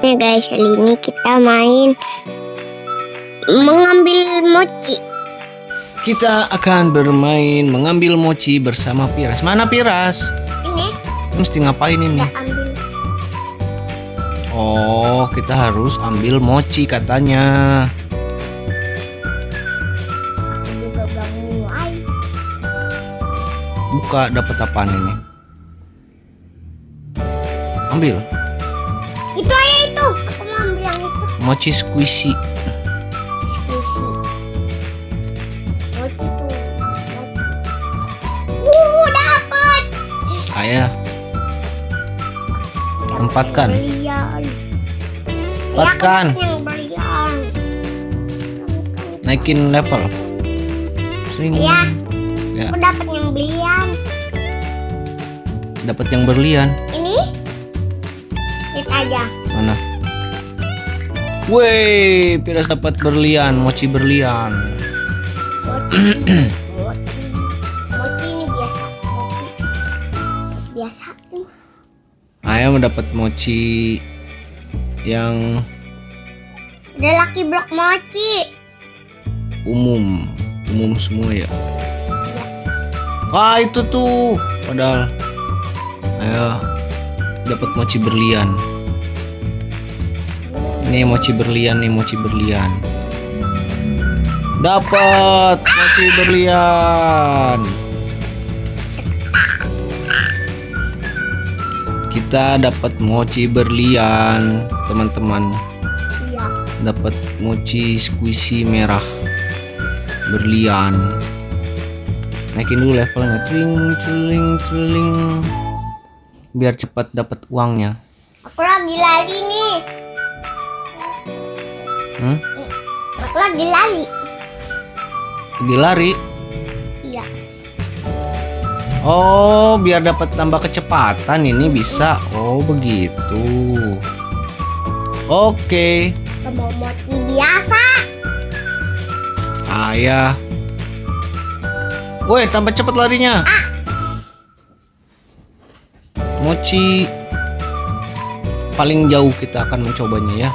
Nih guys, kali ini kita main mengambil mochi. Kita akan bermain mengambil mochi bersama Piras. Mana Piras? Ini Mesti ngapain ini? kita ambil. Oh, kita harus ambil mochi katanya. Aku juga belum mulai. Buka, dapat apaan ini? Ambil Itu aja itu. Aku mau ambil yang itu. mochi squishy. Squishy. Mochi tuh. Dapat. Ayah, tempatkan. Berlian. Tempatkan. Ya, yang berlian. Naikin level. Sing. Ya, Ya, aku dapat yang berlian. dapat yang berlian. Ini lihat aja. Mana? Woi, Piras dapat berlian, mochi berlian. Mochi ini biasa. Mochi biasa tuh. Ayah mendapat mochi yang Ada lucky block mochi. umum semua ya. Ah, itu tuh padahal. Ayo, dapat mochi berlian. Nih mochi berlian, dapat mochi berlian. Kita dapat mochi berlian, teman-teman. Iya. Dapat mochi squishy merah berlian. Naikin dulu levelnya, tring, biar cepat dapat uangnya. Aku lagi lari nih. Aku lagi lari. Lagi lari. Iya. Oh, biar dapat tambah kecepatan ini bisa. Oh, begitu. Oke. Mau mochi biasa. Ayah. Woi, tambah cepat larinya. Mochi paling jauh kita akan mencobanya ya.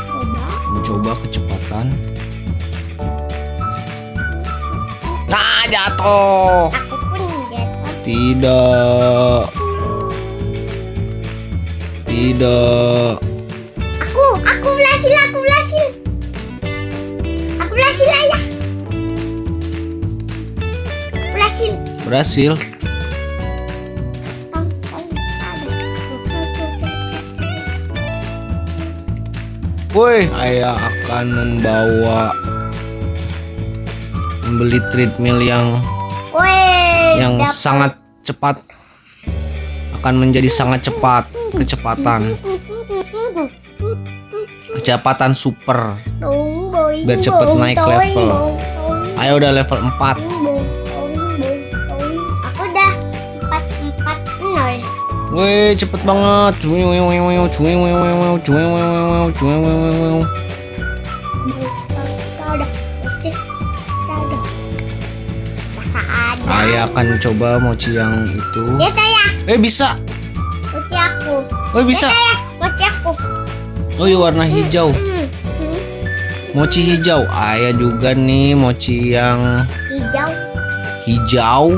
Coba. Mencoba kecepatan. Nah, jatuh. Aku pun jatuh. Tidak. Aku berhasil. Aku berhasil ayah. Berhasil. Woi, ayah akan membeli treadmill yang Dapet. sangat cepat, akan menjadi sangat cepat kecepatan super. Biar cepet naik level. Ayo udah level 4. Aku udah 440. Woi, cepet banget. Ayah akan coba mochi yang itu. Lihat ayah, Bisa. mochi aku. Bisa. Lihat ayah, mochi aku. Oh iya, warna hijau. Mochi hijau. Ayah juga nih mochi yang hijau.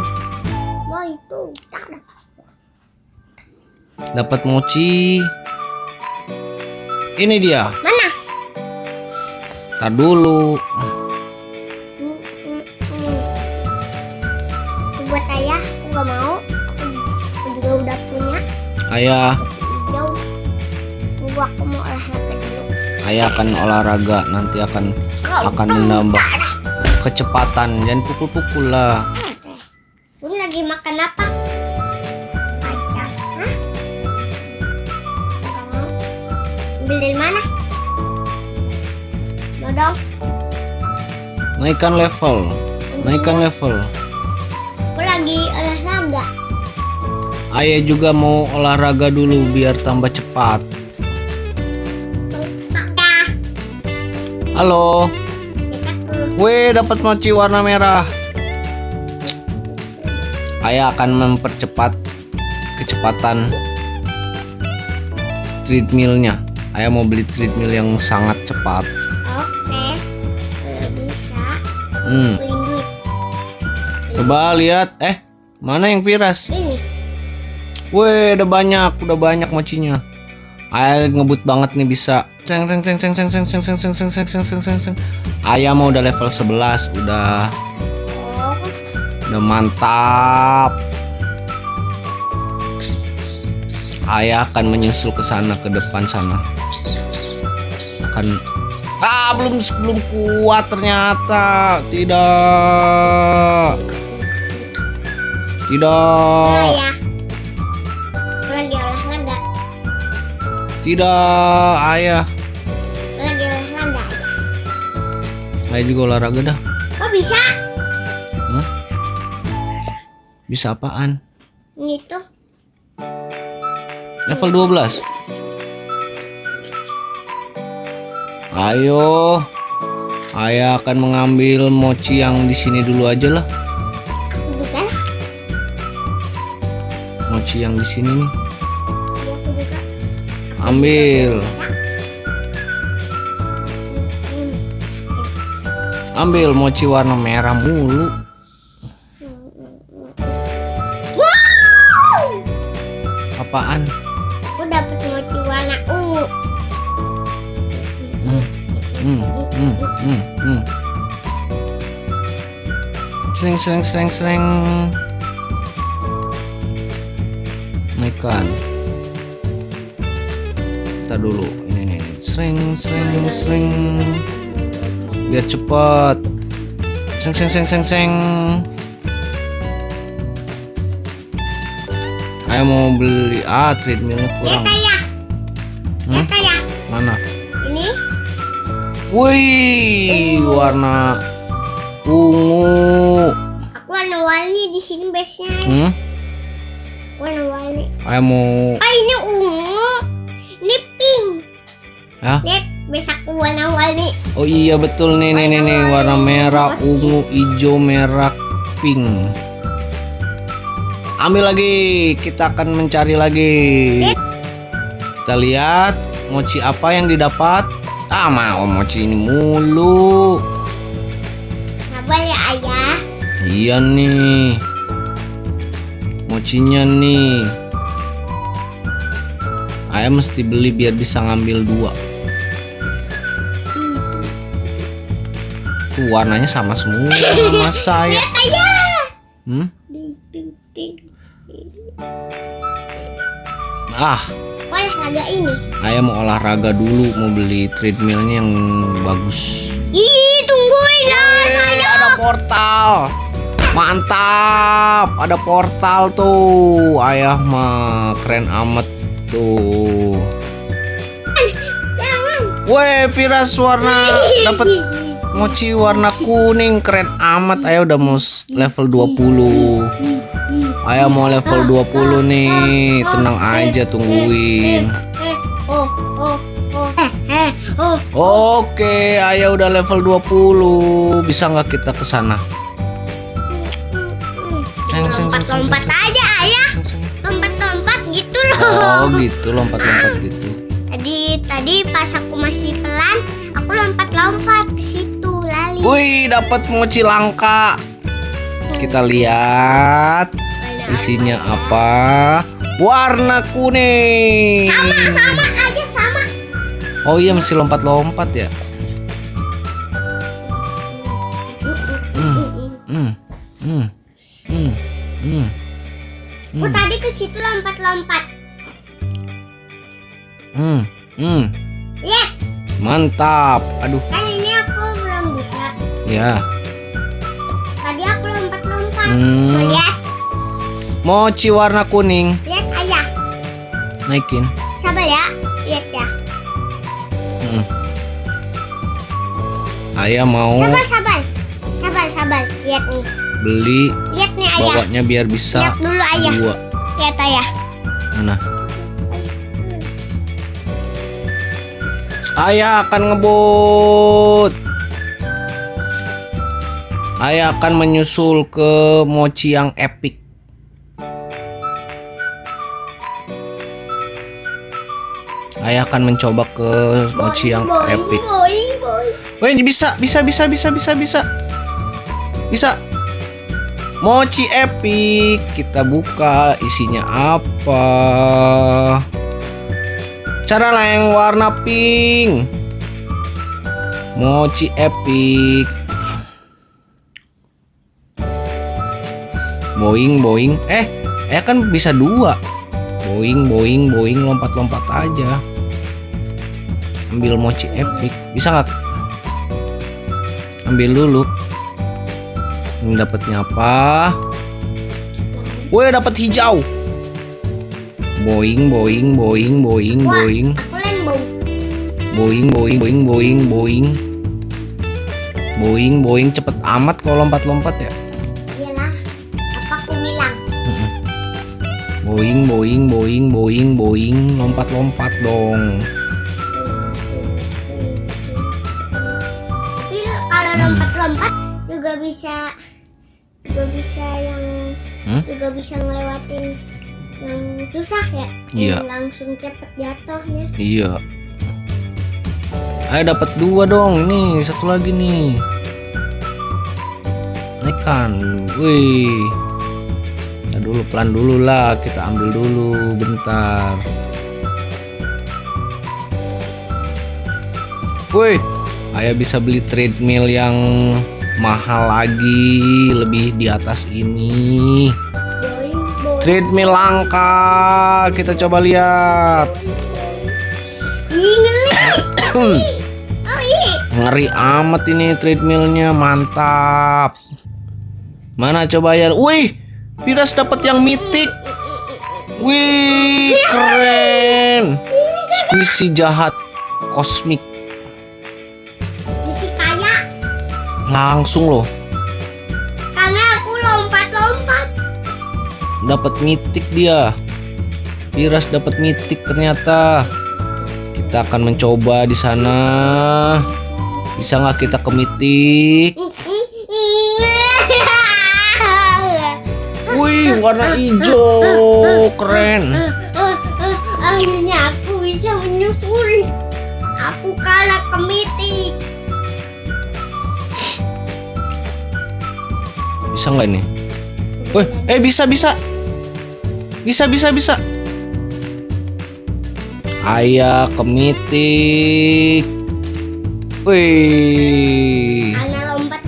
Wah itu. Dapat mochi. Ini dia. Mana? Tar dulu. Buat ayah, aku gak mau. Aku juga udah punya Ayah hijau. Tunggu aku mau olahraga dulu. Ayah akan olahraga, nanti akan menambah kecepatan. Jangan pukul-pukul lah. Bun lagi makan apa? Kacang. Hah? Gak mau. Ambil dari mana? Dodong. Naikkan level. Aku lagi olahraga. Ayah juga mau olahraga dulu biar tambah cepat. Kakak. Halo. Kakakku. Weh, dapat mochi warna merah. Ayah akan mempercepat kecepatan treadmillnya. Ayah mau beli treadmill yang sangat cepat. Oke. Kalau bisa. Hmm. Beliin duit. Coba lihat. Mana yang Firas? Ini. Weh, udah banyak mochinya. Ayah ngebut banget nih bisa. Ceng. Ayah mau udah level 11, udah mantap. Ayah akan menyusul ke sana, ke depan sana. Belum kuat ternyata. Tidak. Ya. Lagi olahraga. Tidak, ayah. Lagi olahraga. Ayah juga olahraga dah. Kok bisa? Bisa apaan? Gitu. Level 12. Ayo. Ayah akan mengambil mochi yang di sini dulu aja lah. Bukan? Mochi yang di sini nih. Aku juga. Ambil. Ambil mochi warna merah mulu. Wow! Apaan? Aku dapet mochi warna ungu. Sering. Naikkan. Kita dulu. Ini. Sering. Biar cepat. Seng. Ayo mau beli treadmillnya kurang. Lihat ayah. Lihat ayah. Mana? Ini. Wih, warna ungu. Aku warna-warni di sini biasanya. Warna-warni. Ayo mau. Ini ungu. Ini pink. Ya? Lihat, biasa aku warna-warni. Oh iya betul nih warna merah, ungu, hijau, merah, pink. Ambil lagi, kita akan mencari lagi. Kita lihat mochi apa yang didapat. Mau mochi ini mulu. Sabar ya ayah. Iya nih, mochinya nih. Ayah mesti beli biar bisa ngambil 2. Tuh warnanya sama semua sama saya. Lihat ayah. Olahraga ini. Ayah mau olahraga dulu, mau beli treadmillnya yang bagus. Tungguin lah saya. Ada portal. Mantap, ada portal tuh. Ayah mah keren amat tuh. Jangan. Weh, Firas warna dapat mochi warna kuning, keren amat. Ayah udah mau level 20. Ayah mau level 20 nih. Tenang aja, tungguin. Oke, ayah udah level 20. Bisa nggak kita ke sana? Lompat aja ayah. Lompat gitu loh. Oh, gitu, lompat-lompat gitu. Tadi pas aku masih pelan, aku lompat ke situ lali. Wih, dapat mochi langka. Kita lihat isinya apa. Warna kuning. Sama aja sama. Oh iya, masih lompat-lompat ya. Aku tadi ke situ lompat. Lihat. Mantap. Aduh. Kan ini aku belum bisa. Ya. Tadi aku lompat. Lihat. Mochi warna kuning. Lihat ayah. Naikin. Sabar ya. Lihat ya. Ayah mau Sabar. Lihat nih. beli. Lihat nih ayah. Bawanya biar bisa. Lihat dulu ayah. 2. Lihat ayah. Mana? Ayah akan ngebut. Ayah akan menyusul ke mochi yang epic. Ayah akan mencoba ke mochi yang epic. Boing, boing. Wih, bisa. Mochi epic. Kita buka isinya apa. Cara yang warna pink. Mochi epic. Boing. Kan bisa 2. Boing, lompat aja. Ambil mochi epic. Bisa nggak? Ambil dulu. Ini dapatnya apa? Woi, dapat hijau. Boing. Wah, aku lembong. Boing, cepet amat kalau lompat ya. Iyalah, apa aku bilang? Boing, lompat dong. Tapi kalau lompat juga bisa yang juga bisa ngelewatin yang susah ya. Iya. Yang langsung cepet jatuhnya. Iya. Ayo dapat 2 dong. Nih, satu lagi nih. Naikkan. Wih. Nah, dulu pelan dulu lah. Kita ambil dulu bentar. Wih. Ayah bisa beli treadmill yang mahal lagi, lebih di atas ini. Boing. Treadmill langka. Kita coba lihat. Ngeli. Oh iya. Ngeri amat ini treadmillnya, mantap. Mana coba ya? Wih, Firas dapat yang mitik. Wih, keren. Squishy jahat kosmik. Misi kaya. Langsung loh. Karena aku lompat. Dapat mitik dia. Firas dapat mitik ternyata. Kita akan mencoba di sana. Bisa nggak kita ke mitik? Wih, warna hijau, keren. Akhirnya aku bisa menyusuri. Aku kalah ke mitik. Bisa nggak ini? Wih, bisa. Ayah ke mitik. Wih. Karena lompat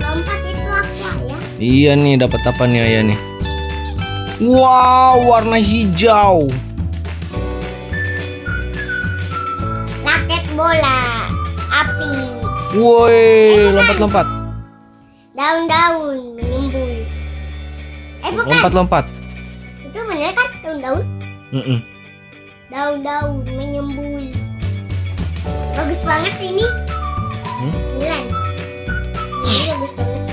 itu aku ya. Iya nih, dapat apa nih ayah nih? Wow, warna hijau. Raket bola api. Woi, lompat. Daun-daun menyembul. Bukan. Lompat. Itu bener kan daun-daun? Daun-daun menyembul. Bagus banget ini. 9. Ini bagus banget.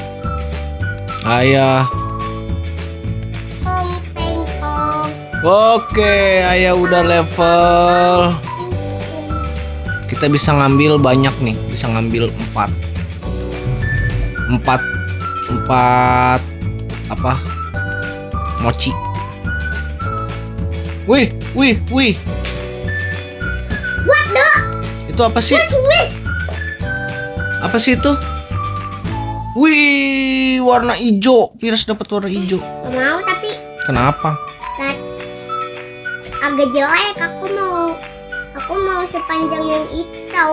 Ayah. Peng. Oke, ayah udah level. Kita bisa ngambil banyak nih, bisa ngambil 4 apa? Mochi. Wih. Waduh. Itu apa sih? Apa sih itu? Wih, warna hijau. Firas dapat warna hijau. Gak mau tapi Kenapa? agak jelek. Aku mau sepanjang yang itu.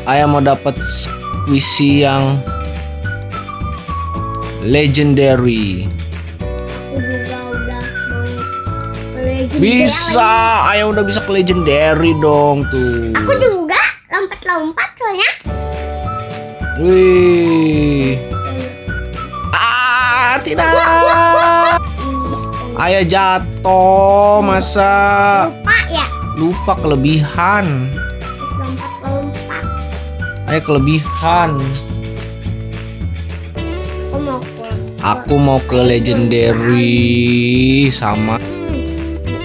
Ayah mau dapat squishy yang legendary. Aku juga udah mau ke legendary. Bisa, ayah udah bisa ke legendary dong tuh. Aku juga lompat soalnya. Wih. Tidak. Ayah jatuh, masa Lupa ya. lupa kelebihan. Terus lompat. Ayah kelebihan. Aku mau ke legendary sama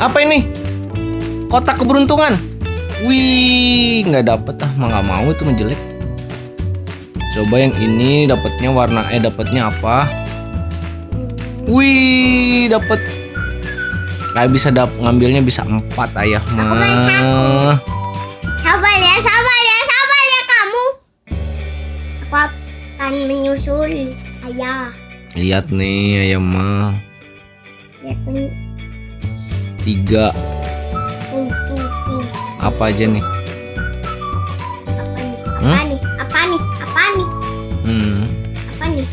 apa ini? Kotak keberuntungan. Wih, nggak dapet nggak mau, itu menjelek. Coba yang ini dapatnya dapatnya apa? Wih, dapat Kayak bisa ngambilnya bisa 4 ayah Aku main mah. Sabar ya kamu. Aku akan menyusul ayah. Lihat nih ayah mah. Lihat nih. 3. Tuh. Apa aja nih? Apa nih? Apa nih? Apa nih?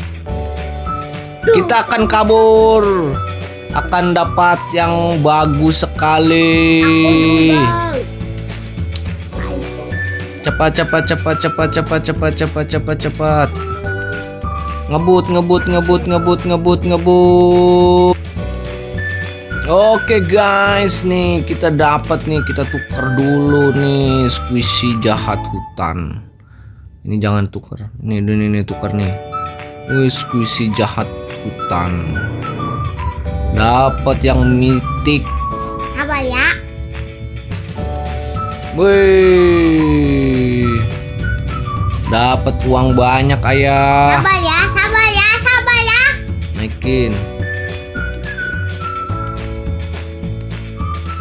Kita akan kabur. Akan dapat yang bagus sekali. Cepat. Ngebut. Oke guys, nih kita dapat nih, kita tuker dulu nih squishy jahat hutan. Ini jangan tuker. Ini tuker nih. Wih, squishy jahat hutan. Dapat yang mitik. Sabar ya. Wih. Dapat uang banyak ayah. Sabar ya.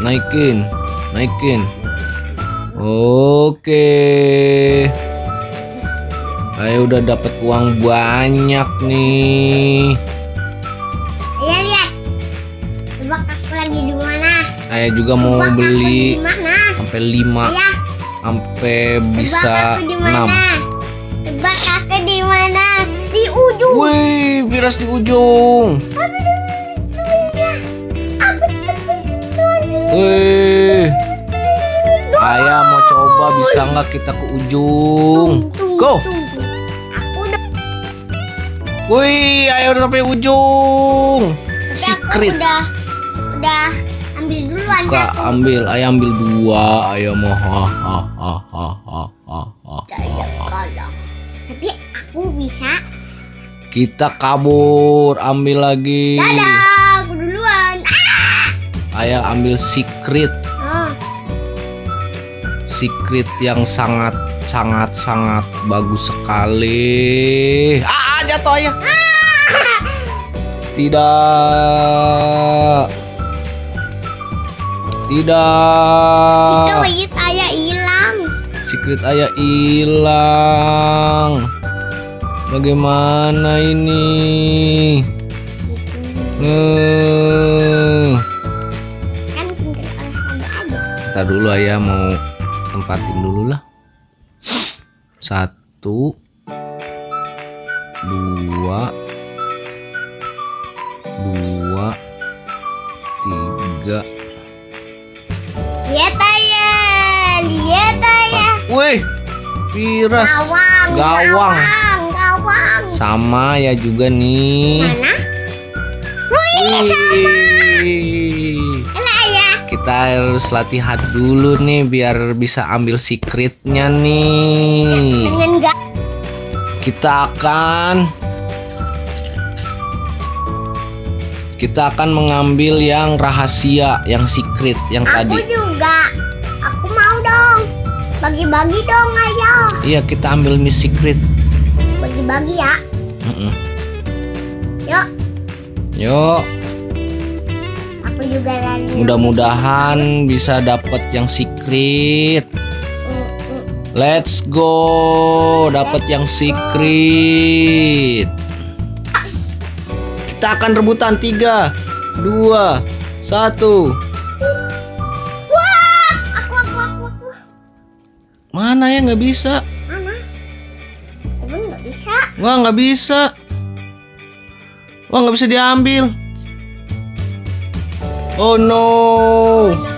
Naikin. Oke. Ayo udah dapat uang banyak nih. Ayo lihat. Tebak aku lagi di mana? Saya juga mau Tebak beli aku di mana? sampai 5, Ayah, sampai tebak bisa aku di mana? 6. Tebak aku di mana? Di ujung. Wih, Piras di ujung. Wih. Ayah mau coba bisa nggak kita ke ujung? Go. Aku udah. Wih, ayo udah sampai ujung. Tapi Secret. aku udah ambil duluan Kak satu. ambil, ayah ambil 2. Ayah mau Saya kalah. Tapi aku bisa. Kita kabur, ambil lagi. Dadah, aku duluan. Ayah ambil secret. Oh, Secret yang sangat bagus sekali. Jatuh ayah. Tidak. Itu lihat ayah hilang. Secret ayah hilang. Bagaimana ini? Kan tinggal olahraga aja. Kita dulu ayah mau tempatin dulu lah. 1, 2, 3. Lihat ayah. Wih, Piras. Gawang. Sama ya juga nih. Mana? Wih, Wih. Mana ayah? Kita harus latihan dulu nih biar bisa ambil secretnya nih. Dengan gak? Kita akan mengambil yang rahasia, yang secret, yang Aku tadi. juga. Aku mau dong. Bagi-bagi dong ayah. Iya, kita ambil miss secret. Bagi-bagi ya. Yuk. Yuk, Aku juga lari. mudah-mudahan bisa dapat yang secret. Let's go, dapat yang secret. Kita akan rebutan 3, 2, 1. Wah, aku. Mana ya nggak bisa? Mana? Aku nggak bisa. Wah nggak bisa. Wah nggak bisa diambil. Oh no. Oh, no.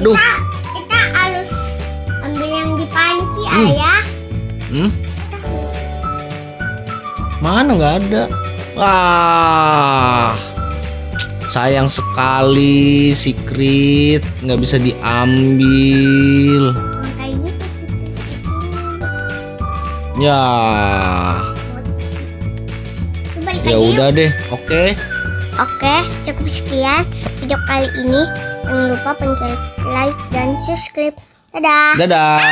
Aduh. Kita harus ambil yang di panci ayah. Mana nggak ada. Wah. Sayang sekali secret nggak bisa diambil. Kayak gitu. Ya. Balik Ya aja udah deh. Oke. Oke, cukup sekian video kali ini. Jangan lupa pencet like dan subscribe. Dadah. Dadah.